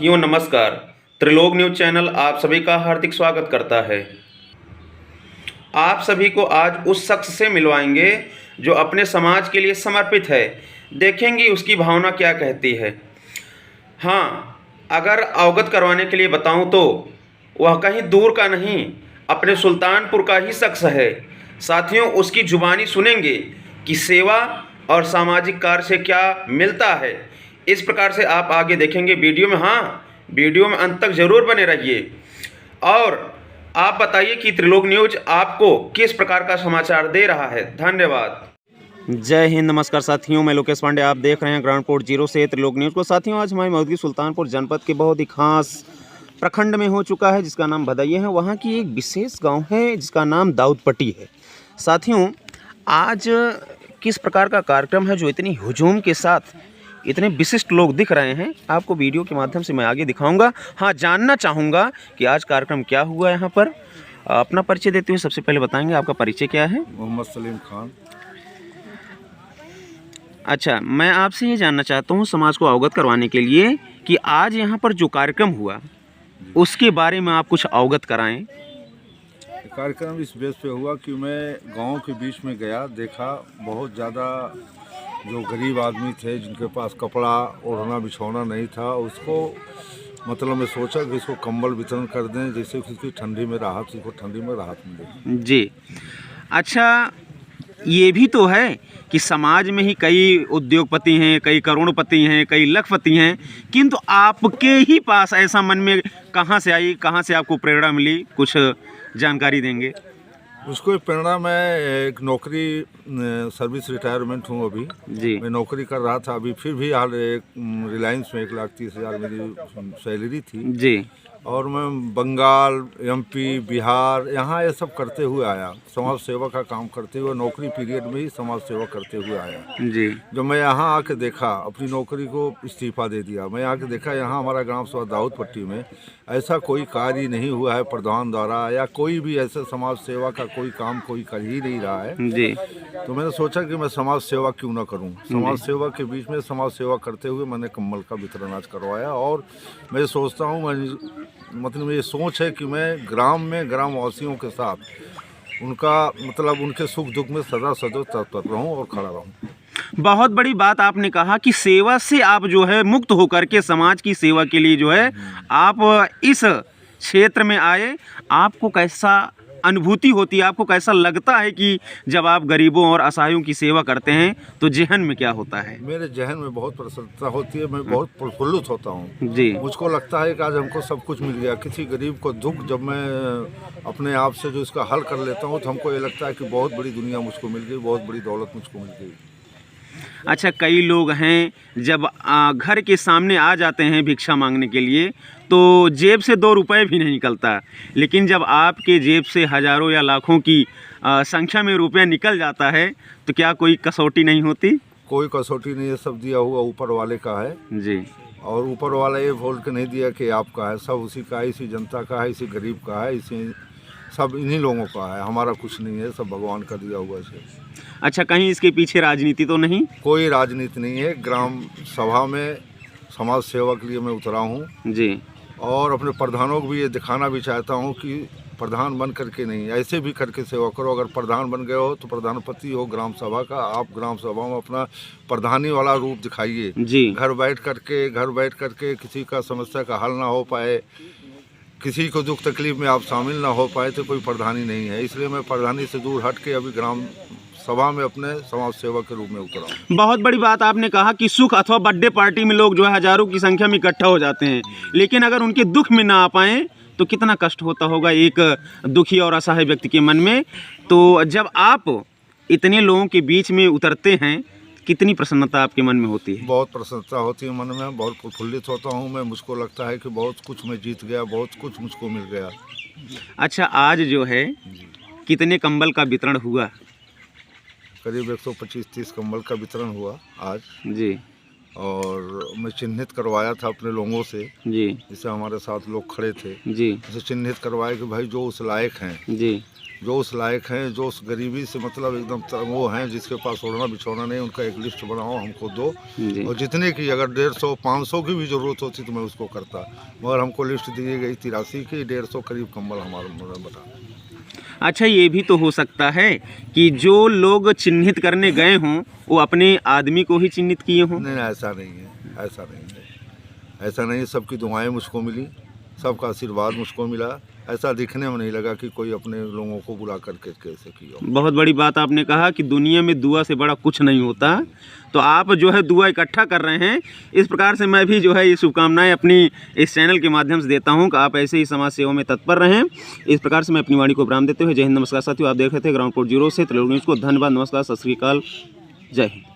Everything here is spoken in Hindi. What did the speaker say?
साथियों नमस्कार। त्रिलोक न्यूज चैनल आप सभी का हार्दिक स्वागत करता है। आप सभी को आज उस शख्स से मिलवाएंगे जो अपने समाज के लिए समर्पित है। देखेंगे उसकी भावना क्या कहती है। हाँ, अगर अवगत करवाने के लिए बताऊं तो वह कहीं दूर का नहीं, अपने सुल्तानपुर का ही शख्स है। साथियों, उसकी जुबानी सुनेंगे कि सेवा और सामाजिक कार्य से क्या मिलता है। इस प्रकार से आप आगे देखेंगे वीडियो में। हाँ, वीडियो में अंत तक जरूर बने रहिए। और आप बताइए कि त्रिलोक न्यूज आपको किस प्रकार का समाचार दे रहा है। धन्यवाद। जय हिंद। नमस्कार साथियों, मैं लोकेश पांडे। आप देख रहे हैं ग्राउंड पोर्ट 0 से त्रिलोक न्यूज़ को। साथियों, आज हमारी मौजूदगी सुल्तानपुर जनपद के बहुत ही खास प्रखंड में हो चुका है, जिसका नाम भदैया है। वहाँ की एक विशेष गांव है जिसका नाम दाऊदपट्टी है। साथियों, आज किस प्रकार का कार्यक्रम है जो इतनी हुजूम के साथ इतने विशिष्ट लोग दिख रहे हैं, आपको वीडियो के माध्यम से मैं आगे दिखाऊंगा। हाँ, जानना चाहूँगा कि आज कार्यक्रम क्या हुआ यहाँ पर। अपना परिचय देते हुए सबसे पहले बताएंगे आपका परिचय क्या है। मोहम्मद सलीम खान। अच्छा, मैं आपसे ये जानना चाहता हूँ समाज को अवगत करवाने के लिए कि आज यहाँ पर जो कार्यक्रम हुआ उसके बारे में आप कुछ अवगत कराएं। कार्यक्रम इस बेस पे हुआ कि मैं गांव के बीच में गया, देखा बहुत ज़्यादा जो गरीब आदमी थे जिनके पास कपड़ा ओढ़ना बिछौना नहीं था, उसको मतलब मैं सोचा कि इसको कंबल वितरण कर दें, जिससे उसकी ठंडी में राहत, उसको ठंडी में राहत मिले। जी, अच्छा, ये भी तो है कि समाज में ही कई उद्योगपति हैं, कई करोड़पति हैं, कई लखपति हैं, किंतु आपके ही पास ऐसा मन में कहाँ से आई, कहाँ से आपको प्रेरणा मिली, कुछ जानकारी देंगे। उसको प्रेरणा, मैं एक नौकरी सर्विस रिटायरमेंट हूँ अभी जी। मैं नौकरी कर रहा था अभी, फिर भी हाल एक रिलायंस में 1,30,000 मेरी सैलरी थी जी। और मैं बंगाल, एमपी, बिहार यहाँ ये सब करते हुए आया, समाज सेवा का काम करते हुए, नौकरी पीरियड में ही समाज सेवा करते हुए आया। जी। जब मैं यहाँ आके देखा, अपनी नौकरी को इस्तीफा दे दिया, मैं आके देखा यहाँ हमारा ग्राम सभा दाऊदपट्टी में ऐसा कोई कार्य नहीं हुआ है प्रधान द्वारा, या कोई भी ऐसे समाज सेवा का कोई काम कोई कर ही नहीं रहा है। जी। तो मैंने सोचा कि मैं समाज सेवा क्यों ना करूं। समाज सेवा के बीच में समाज सेवा करते हुए मैंने कंबल का वितरण आज करवाया। और मैं सोचता हूं, मतलब ये सोच है कि मैं ग्राम में ग्रामवासियों के साथ उनके सुख दुख में सदा तत्पर रहूं और खड़ा रहूं। बहुत बड़ी बात आपने कहा कि सेवा से आप जो है मुक्त होकर के समाज की सेवा के लिए जो है आप इस क्षेत्र में आए। आपको कैसा अनुभूति होती है, आपको कैसा लगता है कि जब आप गरीबों और असहायों की सेवा करते हैं तो जेहन में क्या होता है? मेरे जहन में बहुत प्रसन्नता होती है, मैं बहुत प्रफुल्लित होता हूँ। जी। मुझको लगता है कि आज हमको सब कुछ मिल गया। किसी गरीब को दुख जब मैं अपने आप से जो इसका हल कर लेता हूँ तो हमको ये लगता है कि बहुत बड़ी दुनिया मुझको मिल गई, बहुत बड़ी दौलत मुझको मिल गई। अच्छा, कई लोग हैं जब घर के सामने आ जाते हैं भिक्षा मांगने के लिए तो जेब से 2 रुपए भी नहीं निकलता, लेकिन जब आपके जेब से हज़ारों या लाखों की संख्या में रुपया निकल जाता है तो क्या कोई कसौटी नहीं होती? कोई कसौटी नहीं है, सब दिया हुआ ऊपर वाले का है। जी। और ऊपर वाला ये बोल के नहीं दिया कि आपका है, सब उसी का है, इसी जनता का है, इसी गरीब का है, इसी सब इन्हीं लोगों का है। हमारा कुछ नहीं है, सब भगवान का दिया हुआ है। अच्छा, कहीं इसके पीछे राजनीति तो नहीं? कोई राजनीति नहीं है। ग्राम सभा में समाज सेवा के लिए मैं उतरा हूँ। जी। और अपने प्रधानों को भी ये दिखाना भी चाहता हूँ कि प्रधान बन करके नहीं, ऐसे भी करके सेवा करो। अगर प्रधान बन गए हो तो प्रधानपति हो ग्राम सभा का, आप ग्राम सभा में अपना प्रधानी वाला रूप दिखाइए। जी। घर बैठ करके किसी का समस्या का हल ना हो पाए, किसी को दुख तकलीफ में आप शामिल ना हो पाए तो कोई प्रधानी नहीं है। इसलिए मैं प्रधानी से दूर हट के अभी ग्राम सभा में अपने समाज सेवा के रूप में उतरा हूं। बहुत बड़ी बात आपने कहा कि सुख अथवा बर्थडे पार्टी में लोग जो है हज़ारों की संख्या में इकट्ठा हो जाते हैं, लेकिन अगर उनके दुख में ना आ पाएँ तो कितना कष्ट होता होगा एक दुखी और असहाय व्यक्ति के मन में। तो जब आप इतने लोगों के बीच में उतरते हैं, कितनी प्रसन्नता आपके मन में होती है? बहुत प्रसन्नता होती है मन में, बहुत प्रफुल्लित होता हूँ मैं। मुझको लगता है कि बहुत कुछ मैं जीत गया, बहुत कुछ मुझको मिल गया। अच्छा, आज जो है कितने कंबल का वितरण हुआ? करीब 125-30 कंबल का वितरण हुआ आज। जी। और मैं चिन्हित करवाया था अपने लोगों से, जी। जैसे हमारे साथ लोग खड़े थे, जी। जैसे चिन्हित करवाया कि भाई जो उस लायक हैं जी, जो उस लायक हैं, जो उस गरीबी से मतलब एकदम वो हैं, जिसके पास ओढ़ना बिछौना नहीं, उनका एक लिस्ट बनाओ, हमको दो। जी। और जितने की अगर 150 500 की भी ज़रूरत होती तो मैं उसको करता, मगर हमको लिस्ट दी गई 83 की, 150 करीब कंबल हमारे मतलब बता। अच्छा, ये भी तो हो सकता है कि जो लोग चिन्हित करने गए हों वो अपने आदमी को ही चिन्हित किए हों। नहीं, ऐसा नहीं है, ऐसा नहीं है, ऐसा नहीं है। सबकी दुआएं मुझको मिली, सबका आशीर्वाद मुझको मिला। ऐसा दिखने में नहीं लगा कि कोई अपने लोगों को बुला करके कैसे किया। बहुत बड़ी बात आपने कहा कि दुनिया में दुआ से बड़ा कुछ नहीं होता। तो आप जो है दुआ इकट्ठा कर रहे हैं, इस प्रकार से मैं भी जो है ये शुभकामनाएं अपनी इस चैनल के माध्यम से देता हूं कि आप ऐसे ही समाज सेवा में तत्पर रहें। इस प्रकार से मैं अपनी वाणी को विराम देते हुए जय हिंद, नमस्कार साथियों। आप देख रहे थे ग्राउंड रिपोर्ट 0 से त्रिलोक न्यूज़ को। धन्यवाद, नमस्कार, सत श्री अकाल, जय हिंद।